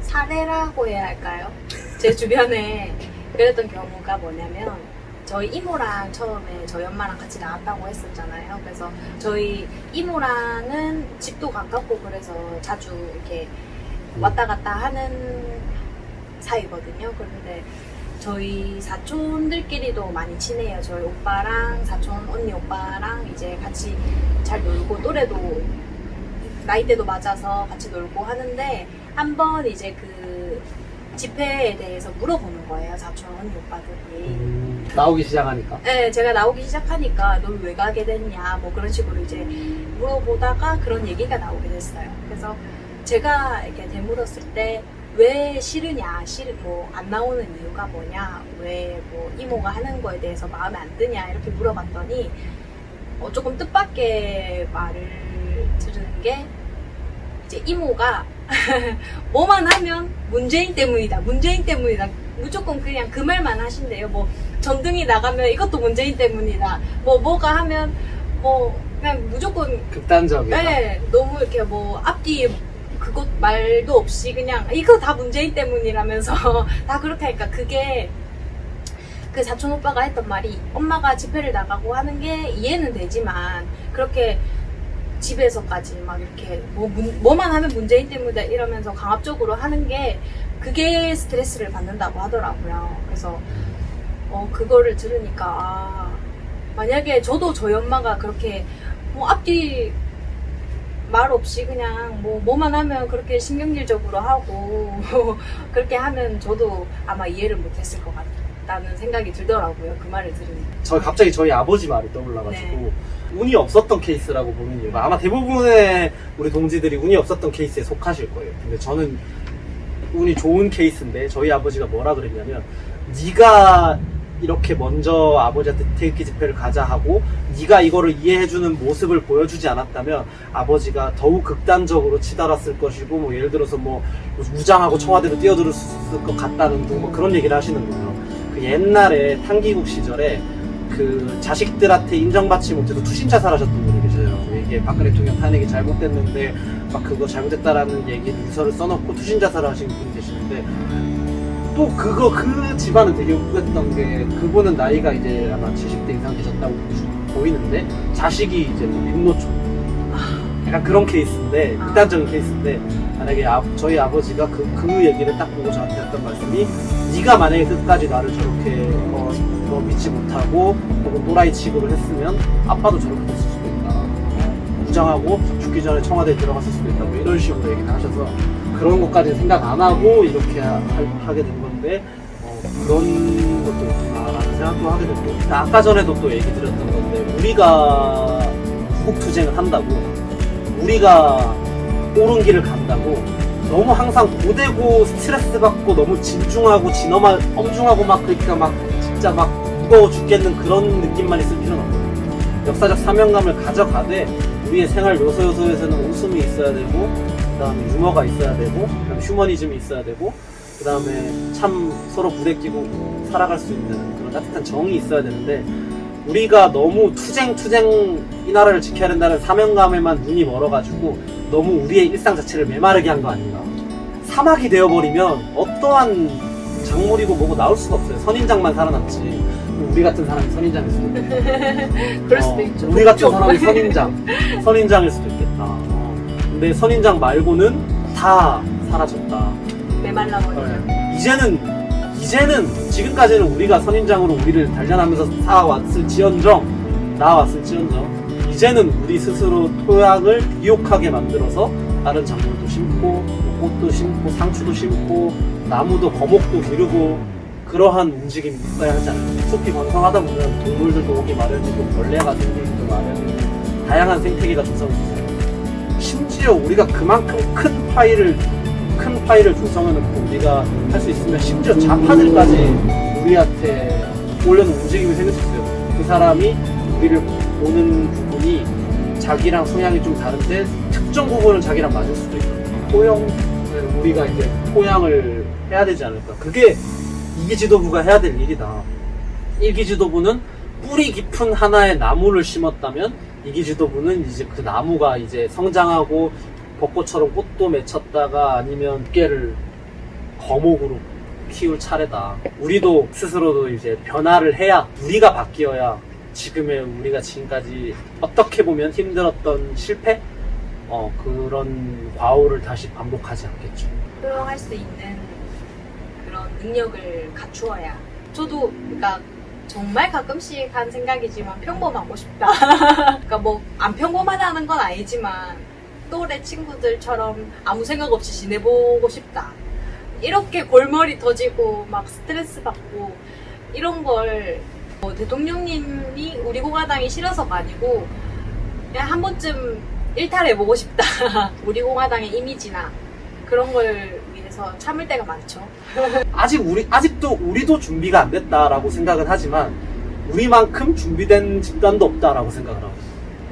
사례라고 해야 할까요? 제 주변에 그랬던 경우가 뭐냐면, 저희 이모랑 처음에 저희 엄마랑 같이 나왔다고 했었잖아요. 그래서 저희 이모랑은 집도 가깝고 그래서 자주 이렇게 왔다 갔다 하는 사이거든요. 그런데 저희 사촌들끼리도 많이 친해요. 저희 오빠랑 사촌 언니 오빠랑 이제 같이 잘 놀고, 또래도 나이대도 맞아서 같이 놀고 하는데, 한번 이제 그 집회에 대해서 물어보는 거예요, 사촌 언니 오빠들이. 나오기 시작하니까. 네, 제가 나오기 시작하니까 넌 왜 가게 됐냐, 그런 식으로 이제 물어보다가 그런 얘기가 나오게 됐어요. 그래서 제가 이렇게 되물었을 때, 왜 싫으냐, 안 나오는 이유가 뭐냐, 왜 이모가 하는 거에 대해서 마음에 안 드냐, 이렇게 물어봤더니, 조금 뜻밖의 말을 들은 게, 이제 이모가 뭐만 하면 문재인 때문이다, 무조건 그냥 그 말만 하신대요. 전등이 나가면 이것도 문재인 때문이다, 뭐가 하면 그냥 무조건 극단적이다. 네, 너무 이렇게 앞뒤 그것 말도 없이 그냥 이거 다 문재인 때문이라면서 다 그렇게 하니까, 그게 그 사촌 오빠가 했던 말이, 엄마가 집회를 나가고 하는 게 이해는 되지만 그렇게 집에서까지 막 이렇게 뭐만 하면 문재인 때문이다 이러면서 강압적으로 하는 게, 그게 스트레스를 받는다고 하더라고요. 그래서 그거를 들으니까 만약에 저도 저희 엄마가 그렇게 앞뒤 말 없이 그냥 뭐만 하면 그렇게 신경질적으로 하고 그렇게 하면 저도 아마 이해를 못했을 것 같다는 생각이 들더라고요, 그 말을 들으니까. 갑자기 저희 아버지 말이 떠올라가지고, 운이 없었던 케이스라고 보는 이유가, 아마 대부분의 우리 동지들이 운이 없었던 케이스에 속하실 거예요. 근데 저는 운이 좋은 케이스인데, 저희 아버지가 뭐라 그랬냐면, 네가 이렇게 먼저 아버지한테 태극기 집회를 가자 하고 네가 이거를 이해해주는 모습을 보여주지 않았다면 아버지가 더욱 극단적으로 치달았을 것이고, 예를 들어서 무장하고 청와대로 뛰어들었을 것 같다는 등 그런 얘기를 하시는 거예요. 그 옛날에 탄기국 시절에 그 자식들한테 인정받지 못해서 투신자살하셨던 분이 계셔요. 이게 박근혜 대통령 탄핵이 잘못됐는데 그거 잘못됐다라는 얘기를 유서를 써놓고 투신자살을 하신 분이 계시는데, 또 그 집안은 되게 웃겼던 게, 그분은 나이가 이제 아마 70대 이상 되셨다고 보이는데 자식이 이제 민노총, 약간 그런 케이스인데, 극단적인 케이스인데, 만약에 저희 아버지가 그 얘기를 딱 보고 저한테 했던 말씀이, 네가 만약에 끝까지 나를 저렇게 믿지 못하고 혹은 또라이 취급을 했으면 아빠도 저렇게 됐을 수도 있다, 무장하고 죽기 전에 청와대에 들어갔을 수도 있다, 이런 식으로 얘기를 하셔서 그런 것까지 생각 안 하고 이렇게 하게 된 건데, 그런 것도 있구나라는 생각도 하게 됐고, 아까 전에도 또 얘기 드렸던 건데, 우리가 후국투쟁을 한다고, 우리가 옳은 길을 간다고 너무 항상 고되고 스트레스 받고 너무 진중하고 엄중하고 그러니까 진짜 무거워 죽겠는 그런 느낌만 있을 필요는 없거든요. 역사적 사명감을 가져가되 우리의 생활 요소요소에서는 웃음이 있어야 되고 그 다음에 유머가 있어야 되고 그다음에 휴머니즘이 있어야 되고 그 다음에 참 서로 부대끼고 살아갈 수 있는 그런 따뜻한 정이 있어야 되는데 우리가 너무 투쟁 이 나라를 지켜야 된다는 사명감에만 눈이 멀어가지고 너무 우리의 일상 자체를 메마르게 한 거 아닌가. 사막이 되어버리면 어떠한 작물이고 뭐고 나올 수가 없어요. 선인장만 살아남지. 우리 같은 사람이 선인장일 수도 있겠다. 그럴 수도 있죠. 우리 같은 사람이 선인장일 수도 있겠다. 근데 선인장 말고는 다 사라졌다. 메말라버리죠. 이제는 지금까지는 우리가 선인장으로 우리를 단련하면서 나아왔을지언정 이제는 우리 스스로 토양을 비옥하게 만들어서 다른 작물도 심고 꽃도 심고 상추도 심고 나무도 거목도 기르고 그러한 움직임이 있어야 하지 않을까. 숲이 번성하다 보면 동물들도 오기 마련이고 벌레가 생기기도 마련이고 다양한 생태계가 조성되잖아요. 심지어 우리가 그만큼 큰 파일을 조성해놓고 우리가 할 수 있으면 심지어 좌파들까지 우리한테 올려놓은 움직임이 생길 수 있어요. 그 사람이 우리를 보는 부분이 자기랑 성향이 좀 다른데 특정 부분은 자기랑 맞을 수도 있고 우리가 이제 포양을 해야 되지 않을까. 그게 이기 지도부가 해야 될 일이다. 일기 지도부는 뿌리 깊은 하나의 나무를 심었다면 이기 지도부는 이제 그 나무가 이제 성장하고 벚꽃처럼 꽃도 맺혔다가 아니면 깨를 거목으로 키울 차례다. 우리도 스스로도 이제 변화를 해야 우리가 바뀌어야 지금의 우리가 지금까지 어떻게 보면 힘들었던 실패? 그런 과오를 다시 반복하지 않겠죠. 포용할 수 있는 그런 능력을 갖추어야. 저도 그러니까 정말 가끔씩 한 생각이지만 평범하고 싶다. 그러니까 뭐 안 평범하다는 건 아니지만 또래 친구들처럼 아무 생각 없이 지내보고 싶다. 이렇게 골머리 터지고 막 스트레스 받고 이런 걸 대통령님이 우리 공화당이 싫어서가 아니고 그냥 한 번쯤 일탈해보고 싶다. 우리 공화당의 이미지나 그런 걸 위해서 참을 때가 많죠. 아직도 우리도 준비가 안 됐다라고 생각은 하지만 우리만큼 준비된 집단도 없다라고 생각을 하고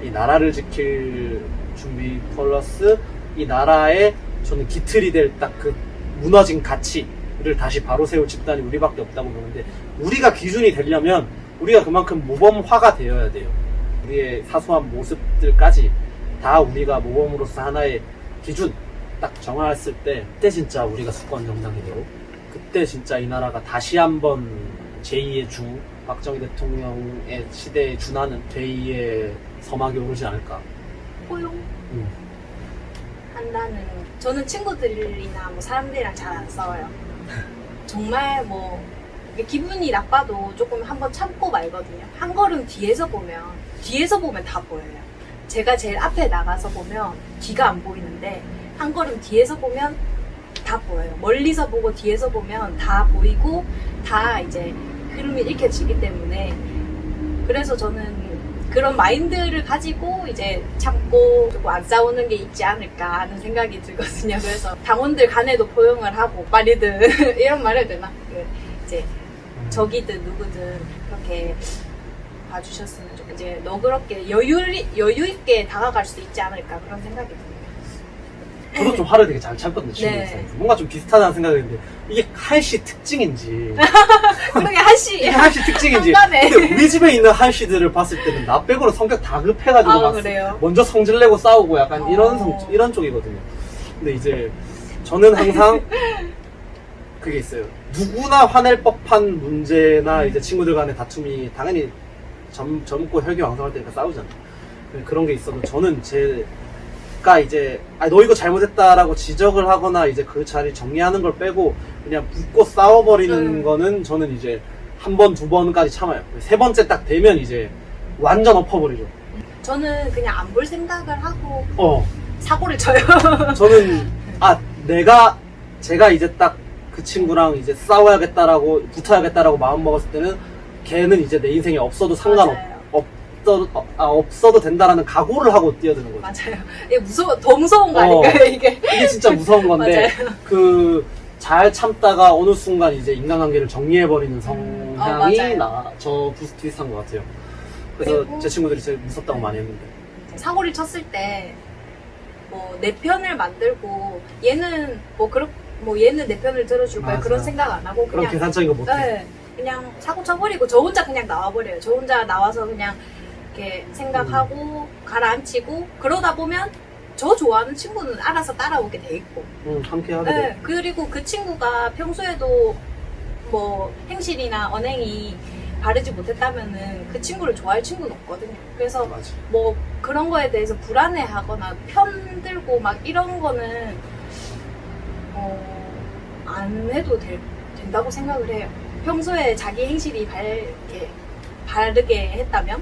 이 나라를 지킬 준비 플러스 이 나라의 저는 기틀이 될 딱 그 무너진 가치를 다시 바로 세울 집단이 우리밖에 없다고 보는데 우리가 기준이 되려면 우리가 그만큼 모범화가 되어야 돼요. 우리의 사소한 모습들까지 다 우리가 모범으로서 하나의 기준 딱 정했을 때 그때 진짜 우리가 수권 정당이 되고 그때 진짜 이 나라가 다시 한번 제2의 주 박정희 대통령의 시대에 준하는 제2의 서막이 오르지 않을까. 포용 한다는 저는 친구들이나 뭐 사람들이랑 잘 안 싸워요. 정말 뭐 기분이 나빠도 조금 한번 참고 말거든요. 한 걸음 뒤에서 보면 다 보여요. 제가 제일 앞에 나가서 보면 뒤가 안 보이는데 한 걸음 뒤에서 보면 다 보여요. 멀리서 보고 뒤에서 보면 다 보이고 다 이제 흐름이 읽혀지기 때문에 그래서 저는 그런 마인드를 가지고 이제 참고 조금 안 싸우는 게 있지 않을까 하는 생각이 들거든요. 그래서 당원들 간에도 포용을 하고 빨리든 이런 말 해야 되나? 이제 적이든 누구든 그렇게 봐주셨으면 좀 이제 너그럽게 여유 있게 다가갈 수 있지 않을까 그런 생각이 듭니다. 저도 좀 화를 되게 잘 참거든요. 네. 뭔가 좀 비슷하다는 생각이 드는데 이게 한씨 특징인지 그게 한씨 이게 한씨 특징인지 한간에. 근데 우리 집에 있는 한씨들을 봤을 때는 나 빼고는 성격 다 급해가지고 아, 막 그래요? 먼저 성질내고 싸우고 약간 이런 쪽이거든요. 근데 이제 저는 항상 그게 있어요. 누구나 화낼 법한 문제나 이제 친구들 간의 다툼이 당연히 젊고 혈기왕성할 때니까 싸우잖아요. 그런 게 있어도 저는 제가 이제 너 이거 잘못했다라고 지적을 하거나 이제 그 자리 정리하는 걸 빼고 그냥 붙고 싸워버리는 거는 저는 이제 한 번, 두 번까지 참아요. 세 번째 딱 되면 이제 완전 엎어버리죠. 저는 그냥 안 볼 생각을 하고 사고를 쳐요. 저는 제가 이제 딱 그 친구랑 이제 싸워야겠다라고 붙어야겠다라고 마음 먹었을 때는 걔는 이제 내 인생에 없어도 없어도 된다라는 각오를 하고 뛰어드는 거죠. 맞아요. 이게 더 무서운 거 아닐까요, 이게? 이게 진짜 무서운 건데, 맞아요. 잘 참다가 어느 순간 이제 인간관계를 정리해버리는 성향이 맞아요. 저 비슷한 것 같아요. 그래서 그리고 제 친구들이 제일 무섭다고 많이 했는데. 사고를 쳤을 때 뭐 내 편을 만들고 얘는 뭐 얘는 내 편을 들어줄 거야 맞아. 그런 생각 안 하고 그런 그냥 계산적인 거 못해. 네, 그냥 사고 쳐버리고 저 혼자 그냥 나와버려요. 저 혼자 나와서 그냥 이렇게 생각하고 가라앉히고 그러다 보면 저 좋아하는 친구는 알아서 따라오게 돼 있고. 함께 하게 돼. 네, 그리고 그 친구가 평소에도 뭐 행실이나 언행이 바르지 못했다면은 그 친구를 좋아할 친구는 없거든요. 그래서 맞아. 뭐 그런 거에 대해서 불안해하거나 편들고 막 이런 거는 안 해도 된다고 생각을 해요. 평소에 자기 행실이 이렇게 바르게 했다면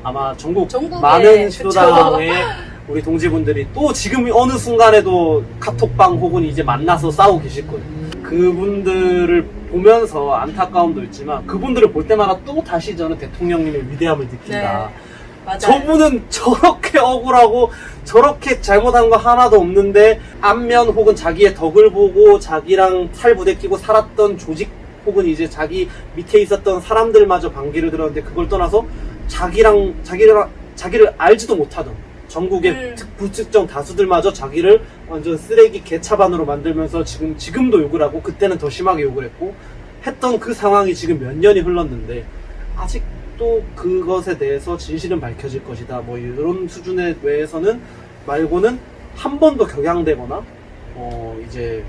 아마 전국 전국에, 많은 그쵸. 시도당의 우리 동지분들이 또 지금 어느 순간에도 카톡방 혹은 이제 만나서 싸우고 계실 거예요. 그분들을 보면서 안타까움도 있지만 그분들을 볼 때마다 또 다시 저는 대통령님의 위대함을 느낀다. 네, 맞아요. 저분은 저렇게 억울하고 저렇게 잘못한 거 하나도 없는데 안면 혹은 자기의 덕을 보고 자기랑 살 부대끼고 살았던 조직 혹은 이제 자기 밑에 있었던 사람들마저 반기를 들었는데 그걸 떠나서 자기를 알지도 못하던 전국의 불특정 다수들마저 자기를 완전 쓰레기 개차반으로 만들면서 지금도 욕을 하고 그때는 더 심하게 욕을 했고 했던 그 상황이 지금 몇 년이 흘렀는데 아직도 그것에 대해서 진실은 밝혀질 것이다 뭐 이런 수준의 외에서는 말고는 한 번도 격양되거나 이제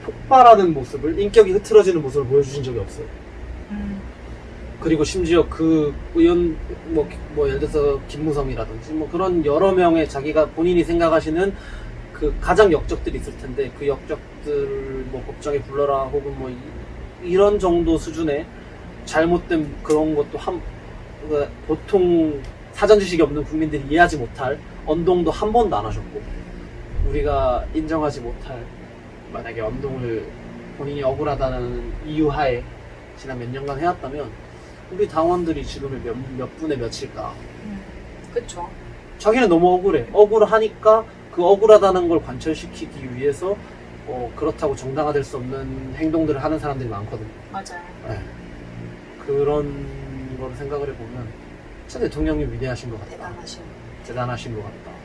폭발하는 모습을 인격이 흐트러지는 모습을 보여주신 적이 없어요. 그리고 심지어 그 의원 뭐 예를 들어서 김무성이라든지 뭐 그런 여러 명의 자기가 본인이 생각하시는 그 가장 역적들이 있을 텐데 그 역적들 뭐 법정에 불러라 혹은 뭐 이런 정도 수준의 잘못된 그런 것도 보통 사전 지식이 없는 국민들이 이해하지 못할 언동도 한 번도 안 하셨고 우리가 인정하지 못할 만약에 언동을 본인이 억울하다는 이유하에 지난 몇 년간 해왔다면 우리 당원들이 지금 몇 분의 몇일까? 그쵸. 자기는 너무 억울해. 억울하니까 그 억울하다는 걸 관철시키기 위해서 그렇다고 정당화될 수 없는 행동들을 하는 사람들이 많거든요. 맞아요. 네. 그런 걸 생각을 해보면 진짜 대통령님 위대하신 것 같다. 대단하신 것 같다.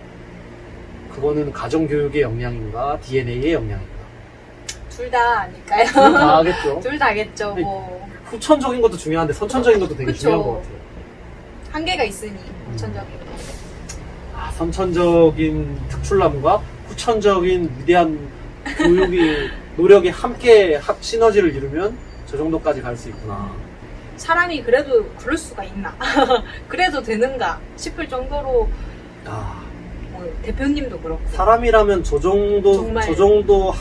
그거는 가정교육의 영향인가 DNA의 영향인가? 둘 다 아닐까요? 둘 다 하겠죠. 둘 다겠죠. 뭐 후천적인 것도 중요한데 선천적인 것도 되게 그쵸. 중요한 것 같아요. 한계가 있으니 후천적인 거. 선천적인 특출남과 후천적인 위대한 교육이 노력이 함께 시너지를 이루면 저 정도까지 갈 수 있구나. 사람이 그래도 그럴 수가 있나? 그래도 되는가 싶을 정도로 뭐 대표님도 그렇고 사람이라면 저 정도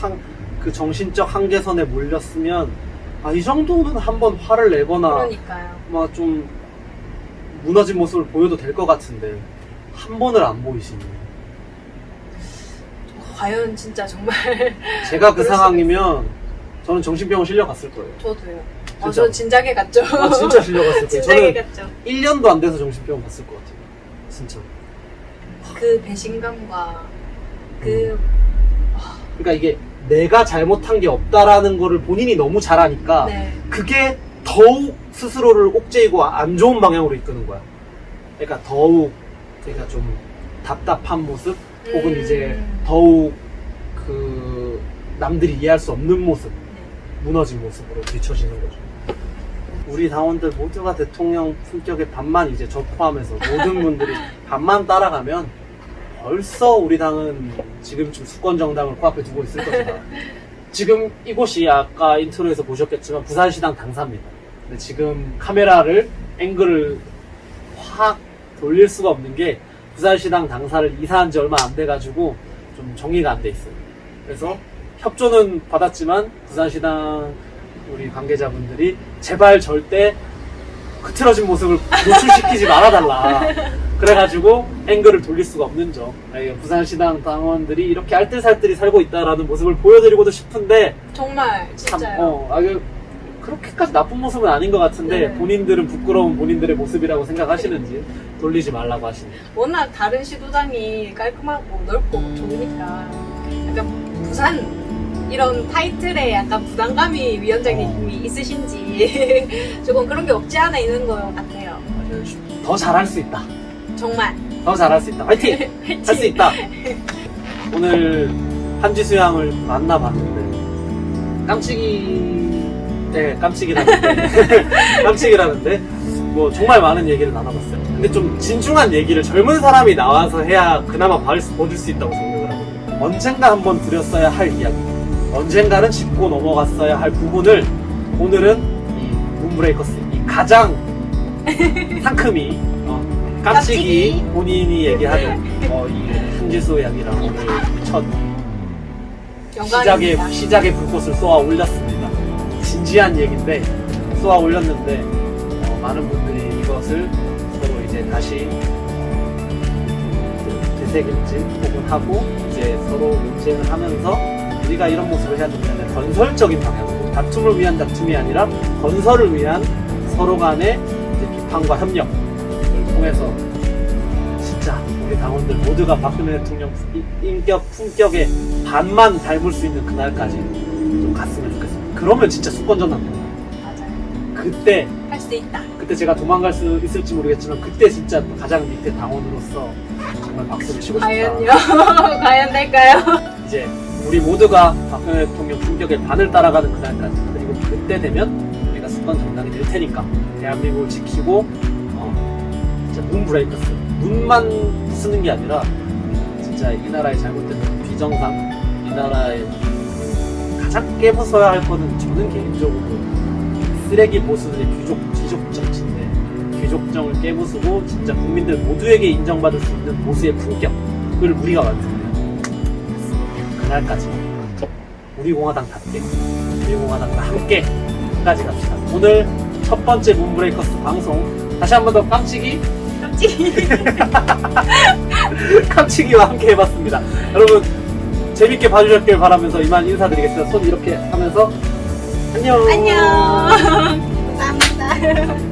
그 정신적 한계선에 몰렸으면 이 정도는 한번 화를 내거나 그러니까요. 막 좀 무너진 모습을 보여도 될 것 같은데 한 번을 안 보이시니 과연 진짜 정말 제가 그 상황이면 저는 정신병원 실려갔을 거예요. 저도요. 진짜. 저 진작에 갔죠. 진짜 실려갔을 거예요. 진작에 저는 갔죠. 1년도 안 돼서 정신병원 갔을 것 같아요. 진짜. 그 배신감과 그러니까 이게 내가 잘못한 게 없다라는 거를 본인이 너무 잘 아니까 네. 그게 더욱 스스로를 옥죄이고 안 좋은 방향으로 이끄는 거야. 그러니까 더욱 그러니까 좀 답답한 모습 혹은 이제 더욱 그 남들이 이해할 수 없는 모습, 무너진 모습으로 비춰지는 거죠. 우리 당원들 모두가 대통령 품격의 반만 이제 저 포함해서 모든 분들이 반만 따라가면 벌써 우리 당은 지금쯤 수권정당을 코앞에 두고 있을 것이다. 지금 이곳이 아까 인트로에서 보셨겠지만 부산시당 당사입니다. 근데 지금 카메라를 앵글을 확 돌릴 수가 없는 게 부산시당 당사를 이사한 지 얼마 안 돼가지고 좀 정리가 안 돼 있어요. 그래서 협조는 받았지만 부산시당 우리 관계자분들이 제발 절대 흐트러진 모습을 노출시키지 말아달라. 그래가지고 앵글을 돌릴 수가 없는 점. 부산시당 당원들이 이렇게 알뜰살뜰히 살고 있다라는 모습을 보여드리고도 싶은데 정말 진짜요. 그렇게까지 나쁜 모습은 아닌 것 같은데 네. 본인들은 부끄러운 본인들의 모습이라고 생각하시는지 돌리지 말라고 하시네요. 워낙 다른 시도당이 깔끔하고 넓고 좋으니까 약간 부산 이런 타이틀에 약간 부담감이 위원장님이 있으신지 조금 그런 게 없지 않아 있는 것 같아요. 더 잘할 수 있다. 정말 더 잘할 수 있다. 화이팅! 할 수 있다. 오늘 한지수 양을 만나봤는데 깜찍이라는데 뭐 정말 많은 얘기를 나눠봤어요. 근데 좀 진중한 얘기를 젊은 사람이 나와서 해야 그나마 봐줄 수 있다고 생각을 하거든요. 언젠가 한번 드렸어야 할 이야기, 언젠가는 짚고 넘어갔어야 할 부분을 오늘은 이 문브레이커스 이 가장 상큼이 깜찍이 본인이 얘기하는 이 한지수 양이랑 오늘 첫 영광입니다. 시작의 불꽃을 쏘아 올렸습니다. 진지한 얘기인데 쏘아 올렸는데 많은 분들이 이것을 서로 이제 다시 되새김질 혹은 하고 이제 서로 논쟁을 하면서 우리가 이런 모습을 해야 된다는 건설적인 방향으로, 다툼을 위한 다툼이 아니라 건설을 위한 서로 간의 이제 비판과 협력을 통해서 진짜 우리 당원들 모두가 박근혜 대통령 품격의 반만 닮을 수 있는 그날까지 좀 갔으면 좋겠습니다. 그러면 진짜 수권전 납니다. 맞아요. 그때 할 수 있다. 그때 제가 도망갈 수 있을지 모르겠지만 그때 진짜 가장 밑에 당원으로서 정말 박수를 치고 싶다. 과연요? 과연 될까요? 이제 우리 모두가 박근혜 대통령 품격의 반을 따라가는 그날까지, 그리고 그때 되면 우리가 수권 정당이 될 테니까 대한민국을 지키고 진짜 문브레이커스, 문만 부수는 게 아니라 진짜 이 나라의 잘못된 비정상, 이 나라의 가장 깨부숴야 할 거는 저는 개인적으로 쓰레기 보수들의 귀족 정치인데 귀족정을 깨부수고 진짜 국민들 모두에게 인정받을 수 있는 보수의 품격을 우리가 만듭니다. 그날까지 우리 공화당답게, 우리 공화당과 함께 끝까지 갑시다. 오늘 첫 번째 문브레이커스 방송 다시 한 번 더 깜찍이와 함께 해봤습니다. 여러분 재밌게 봐주셨길 바라면서 이만 인사드리겠습니다. 손 이렇게 하면서 안녕. 안녕. 감사합니다.